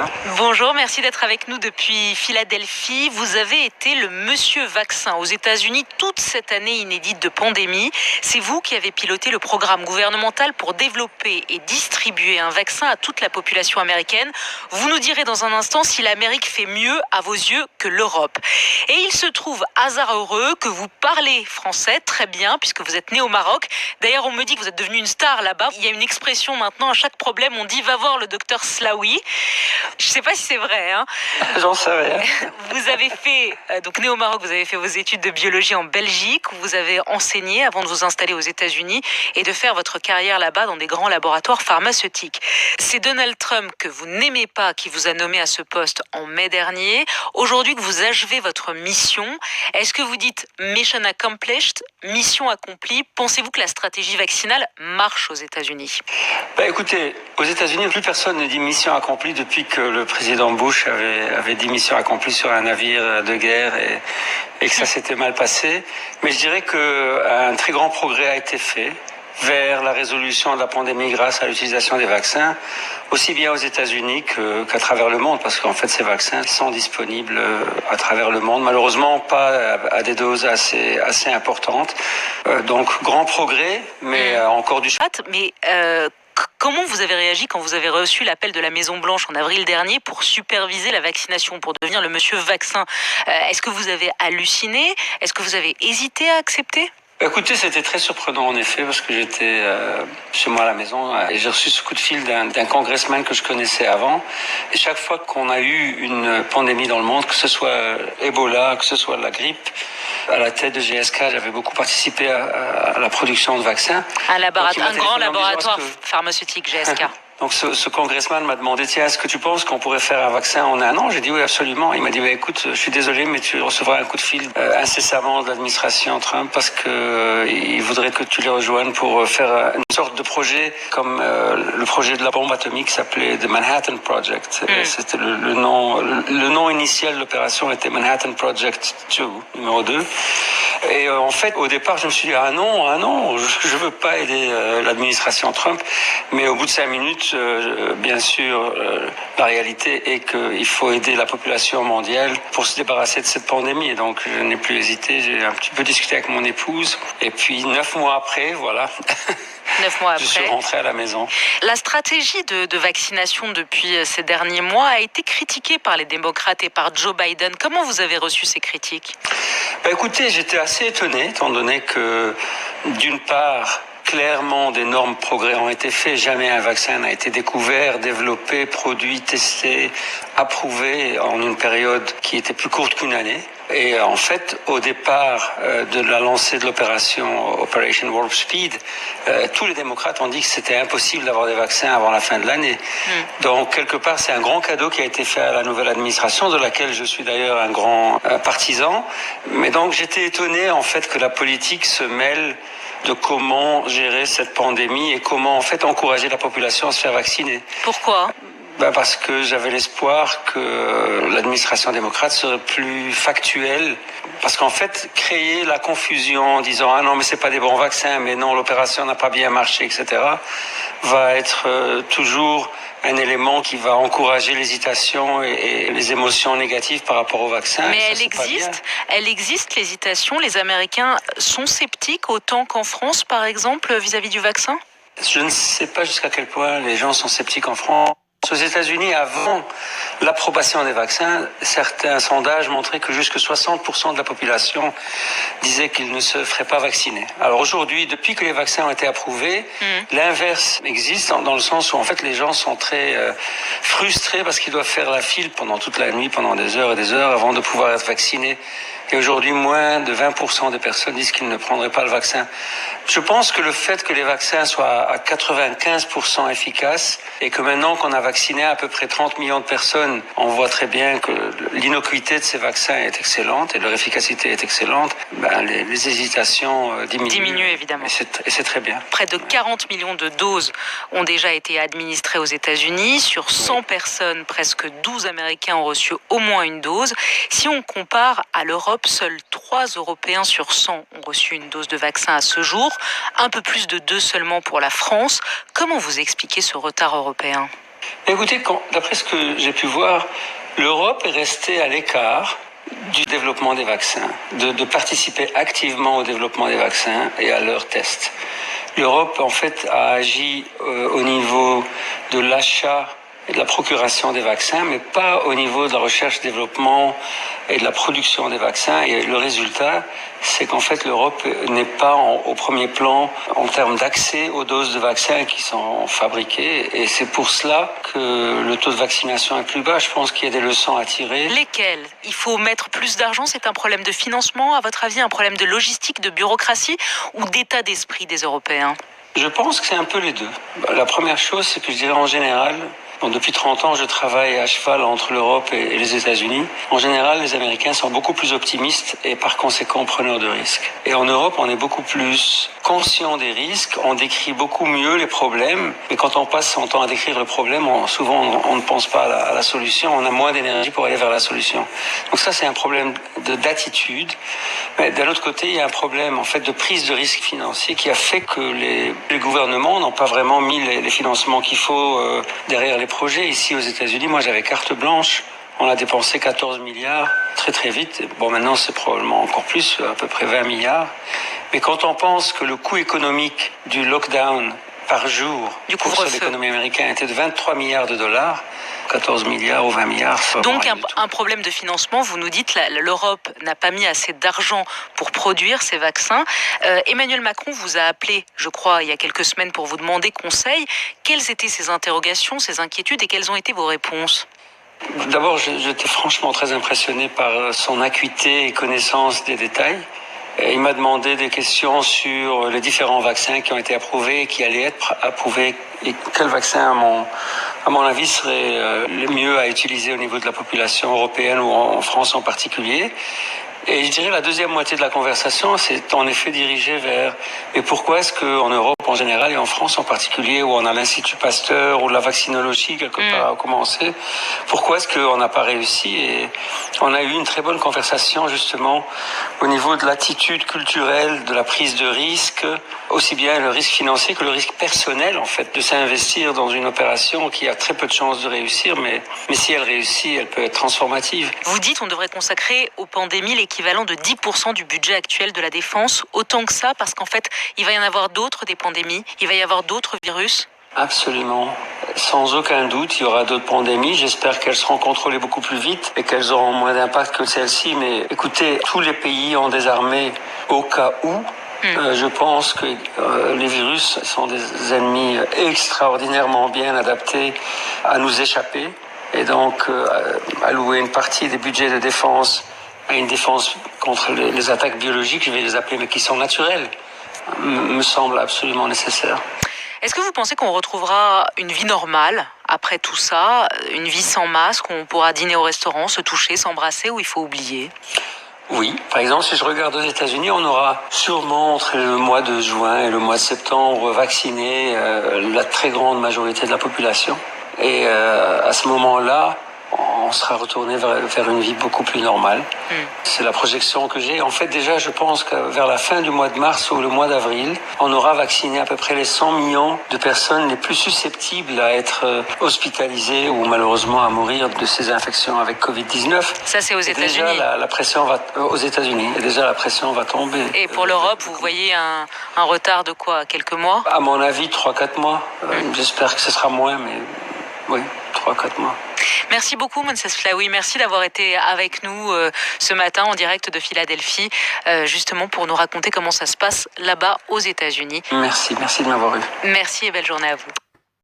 bien. Bonjour, merci d'être avec nous depuis Philadelphie. Vous avez été le monsieur vaccin aux États-Unis toute cette année inédite de pandémie. C'est vous qui avez piloté le programme gouvernemental pour développer et distribuer un vaccin à toute la population américaine. Vous nous direz dans un instant si l'Amérique fait mieux à vos yeux que l'Europe. Et il se trouve, hasard heureux, que vous parlez français très bien puisque vous êtes né au Maroc. D'ailleurs, on me dit que vous êtes devenu une star là-bas. Il y a une expression maintenant, à chaque problème, on dit « va voir le docteur Slaoui ». Je ne sais pas si c'est vrai. Hein. J'en sais rien. Vous avez fait, donc né au Maroc, vous avez fait vos études de biologie en Belgique, où vous avez enseigné avant de vous installer aux États-Unis et de faire votre carrière là-bas dans des grands laboratoires pharmaceutiques. C'est Donald Trump, que vous n'aimez pas, qui vous a nommé à ce poste en mai dernier. Aujourd'hui que vous achevez votre mission, est-ce que vous dites mission accomplished, mission accomplie? Pensez-vous que la stratégie vaccinale marche aux États-Unis? Écoutez, aux États-Unis, plus personne ne dit mission accomplie depuis que le président Bush avait dit mission accomplie sur un navire de guerre et que ça s'était mal passé. Mais je dirais qu'un très grand progrès a été fait vers la résolution de la pandémie grâce à l'utilisation des vaccins, aussi bien aux États-Unis qu'à travers le monde, parce qu'en fait ces vaccins sont disponibles à travers le monde, malheureusement pas à des doses assez importantes. Donc grand progrès, mais encore du chemin. Mais comment vous avez réagi quand vous avez reçu l'appel de la Maison-Blanche en avril dernier pour superviser la vaccination, pour devenir le monsieur vaccin? Est-ce que vous avez halluciné? Est-ce que vous avez hésité à accepter? Écoutez, c'était très surprenant en effet parce que j'étais chez moi à la maison et j'ai reçu ce coup de fil d'un congressman que je connaissais avant. Et chaque fois qu'on a eu une pandémie dans le monde, que ce soit Ebola, que ce soit la grippe, à la tête de GSK, j'avais beaucoup participé à la production de vaccins. Un grand laboratoire pharmaceutique, GSK. Donc ce congressman m'a demandé, tiens, est-ce que tu penses qu'on pourrait faire un vaccin en 1 an? J'ai dit oui, absolument. Il m'a dit, écoute, je suis désolé, mais tu recevras un coup de fil incessamment de l'administration Trump parce que il voudrait que tu les rejoignes pour faire une sorte de projet comme le projet de la bombe atomique s'appelait The Manhattan Project. C'était le nom initial de l'opération était Manhattan Project 2, numéro 2. Et en fait, au départ, je me suis dit, ah non, je veux pas aider l'administration Trump. Mais au bout de 5 minutes, bien sûr, la réalité est qu'il faut aider la population mondiale pour se débarrasser de cette pandémie. Et donc, je n'ai plus hésité. J'ai un petit peu discuté avec mon épouse. Et puis, 9 mois après, voilà. 9 mois après. Je suis rentré à la maison. La stratégie de vaccination depuis ces derniers mois a été critiquée par les démocrates et par Joe Biden. Comment vous avez reçu ces critiques? Écoutez, j'étais assez étonné, étant donné que, d'une part, clairement, d'énormes progrès ont été faits. Jamais un vaccin n'a été découvert, développé, produit, testé, approuvé en une période qui était plus courte qu'une année. Et en fait, au départ de la lancée de l'opération Operation Warp Speed, tous les démocrates ont dit que c'était impossible d'avoir des vaccins avant la fin de l'année. Donc, quelque part, c'est un grand cadeau qui a été fait à la nouvelle administration, de laquelle je suis d'ailleurs un grand partisan. Mais donc, j'étais étonné, en fait, que la politique se mêle de comment gérer cette pandémie et comment, en fait, encourager la population à se faire vacciner. Pourquoi ? Parce que j'avais l'espoir que l'administration démocrate serait plus factuelle. Parce qu'en fait, créer la confusion en disant « Ah non, mais c'est pas des bons vaccins, mais non, l'opération n'a pas bien marché, etc. » va être toujours un élément qui va encourager l'hésitation et les émotions négatives par rapport au vaccin. Mais elle existe l'hésitation. Les Américains sont sceptiques autant qu'en France, par exemple, vis-à-vis du vaccin? Je ne sais pas jusqu'à quel point les gens sont sceptiques en France. Aux États-Unis, avant l'approbation des vaccins, certains sondages montraient que jusque 60% de la population disaient qu'ils ne se feraient pas vacciner. Alors aujourd'hui, depuis que les vaccins ont été approuvés, l'inverse existe dans le sens où en fait les gens sont très frustrés parce qu'ils doivent faire la file pendant toute la nuit, pendant des heures et des heures avant de pouvoir être vaccinés. Et aujourd'hui, moins de 20% des personnes disent qu'ils ne prendraient pas le vaccin. Je pense que le fait que les vaccins soient à 95% efficaces et que maintenant qu'on a vacciné à peu près 30 millions de personnes, on voit très bien que l'innocuité de ces vaccins est excellente et leur efficacité est excellente, les hésitations diminuent. Diminuent, évidemment. Et c'est très bien. Près de 40 millions de doses ont déjà été administrées aux États-Unis. Sur 100 personnes, presque 12 Américains ont reçu au moins une dose. Si on compare à l'Europe, seuls 3 Européens sur 100 ont reçu une dose de vaccin à ce jour, un peu plus de 2 seulement pour la France. Comment vous expliquez ce retard européen ? Écoutez, d'après ce que j'ai pu voir, l'Europe est restée à l'écart du développement des vaccins, de participer activement au développement des vaccins et à leurs tests. L'Europe, en fait, a agi au niveau de l'achat et de la procuration des vaccins, mais pas au niveau de la recherche, développement et de la production des vaccins. Et le résultat, c'est qu'en fait, l'Europe n'est pas au premier plan en termes d'accès aux doses de vaccins qui sont fabriquées. Et c'est pour cela que le taux de vaccination est plus bas. Je pense qu'il y a des leçons à tirer. Lesquelles? Il faut mettre plus d'argent? C'est un problème de financement, à votre avis, un problème de logistique, de bureaucratie ou d'état d'esprit des Européens? Je pense que c'est un peu les deux. La première chose, c'est que je dirais en général, depuis 30 ans, je travaille à cheval entre l'Europe et les États-Unis. En général, les Américains sont beaucoup plus optimistes et par conséquent preneurs de risques. Et en Europe, on est beaucoup plus conscient des risques, on décrit beaucoup mieux les problèmes. Mais quand on passe son temps à décrire le problème, souvent on ne pense pas à la solution, on a moins d'énergie pour aller vers la solution. Donc ça, c'est un problème d'attitude. Mais d'un autre côté, il y a un problème en fait de prise de risque financier qui a fait que les gouvernements n'ont pas vraiment mis les financements qu'il faut derrière les projets. Ici aux États-Unis, moi j'avais carte blanche. On a dépensé 14 milliards très très vite. Bon, maintenant c'est probablement encore plus, à peu près 20 milliards. Mais quand on pense que le coût économique du lockdown par jour pour l'économie américaine était de 23 milliards de dollars, 14 milliards ou 20 milliards. Donc un problème de financement, vous nous dites, l'Europe n'a pas mis assez d'argent pour produire ces vaccins. Emmanuel Macron vous a appelé, je crois, il y a quelques semaines pour vous demander conseil. Quelles étaient ces interrogations, ces inquiétudes et quelles ont été vos réponses? D'abord, j'étais franchement très impressionné par son acuité et connaissance des détails. Il m'a demandé des questions sur les différents vaccins qui ont été approuvés et qui allaient être approuvés et quel vaccin, à mon avis, serait le mieux à utiliser au niveau de la population européenne ou en France en particulier. Et je dirais la deuxième moitié de la conversation, c'est en effet dirigé vers mais pourquoi est-ce qu'en Europe en général et en France en particulier, où on a l'Institut Pasteur ou la vaccinologie quelque part a commencé, pourquoi est-ce qu'on n'a pas réussi? Et on a eu une très bonne conversation justement au niveau de l'attitude culturelle, de la prise de risque, aussi bien le risque financier que le risque personnel en fait, de s'investir dans une opération qui a très peu de chances de réussir, mais si elle réussit, elle peut être transformative. Vous dites on devrait consacrer aux pandémies l'équivalent de 10% du budget actuel de la défense, autant que ça, parce qu'en fait, il va y en avoir d'autres, des pandémies, il va y avoir d'autres virus? Absolument. Sans aucun doute, il y aura d'autres pandémies. J'espère qu'elles seront contrôlées beaucoup plus vite et qu'elles auront moins d'impact que celle-ci. Mais écoutez, tous les pays ont des armées au cas où. Je pense que les virus sont des ennemis extraordinairement bien adaptés à nous échapper. Et donc, allouer une partie des budgets de défense à une défense contre les attaques biologiques, je vais les appeler, mais qui sont naturelles, me semble absolument nécessaire. Est-ce que vous pensez qu'on retrouvera une vie normale après tout ça, une vie sans masque, où on pourra dîner au restaurant, se toucher, s'embrasser, ou il faut oublier? Oui, par exemple, si je regarde aux États-Unis, on aura sûrement entre le mois de juin et le mois de septembre vacciné la très grande majorité de la population. Et à ce moment-là, on sera retourné vers une vie beaucoup plus normale. C'est la projection que j'ai. En fait, déjà, je pense que vers la fin du mois de mars ou le mois d'avril, on aura vacciné à peu près les 100 millions de personnes les plus susceptibles à être hospitalisées ou malheureusement à mourir de ces infections avec Covid-19. Ça, c'est aux États-Unis. Déjà, la pression va aux États-Unis. Et déjà, la pression va tomber. Et pour l'Europe, vous voyez un retard de quoi? Quelques mois? À mon avis, 3-4 mois. J'espère que ce sera moins, mais oui, 3-4 mois. Merci beaucoup, Moncef Slaoui. Merci d'avoir été avec nous ce matin en direct de Philadelphie, justement pour nous raconter comment ça se passe là-bas aux États-Unis. Merci de m'avoir eu. Merci et belle journée à vous.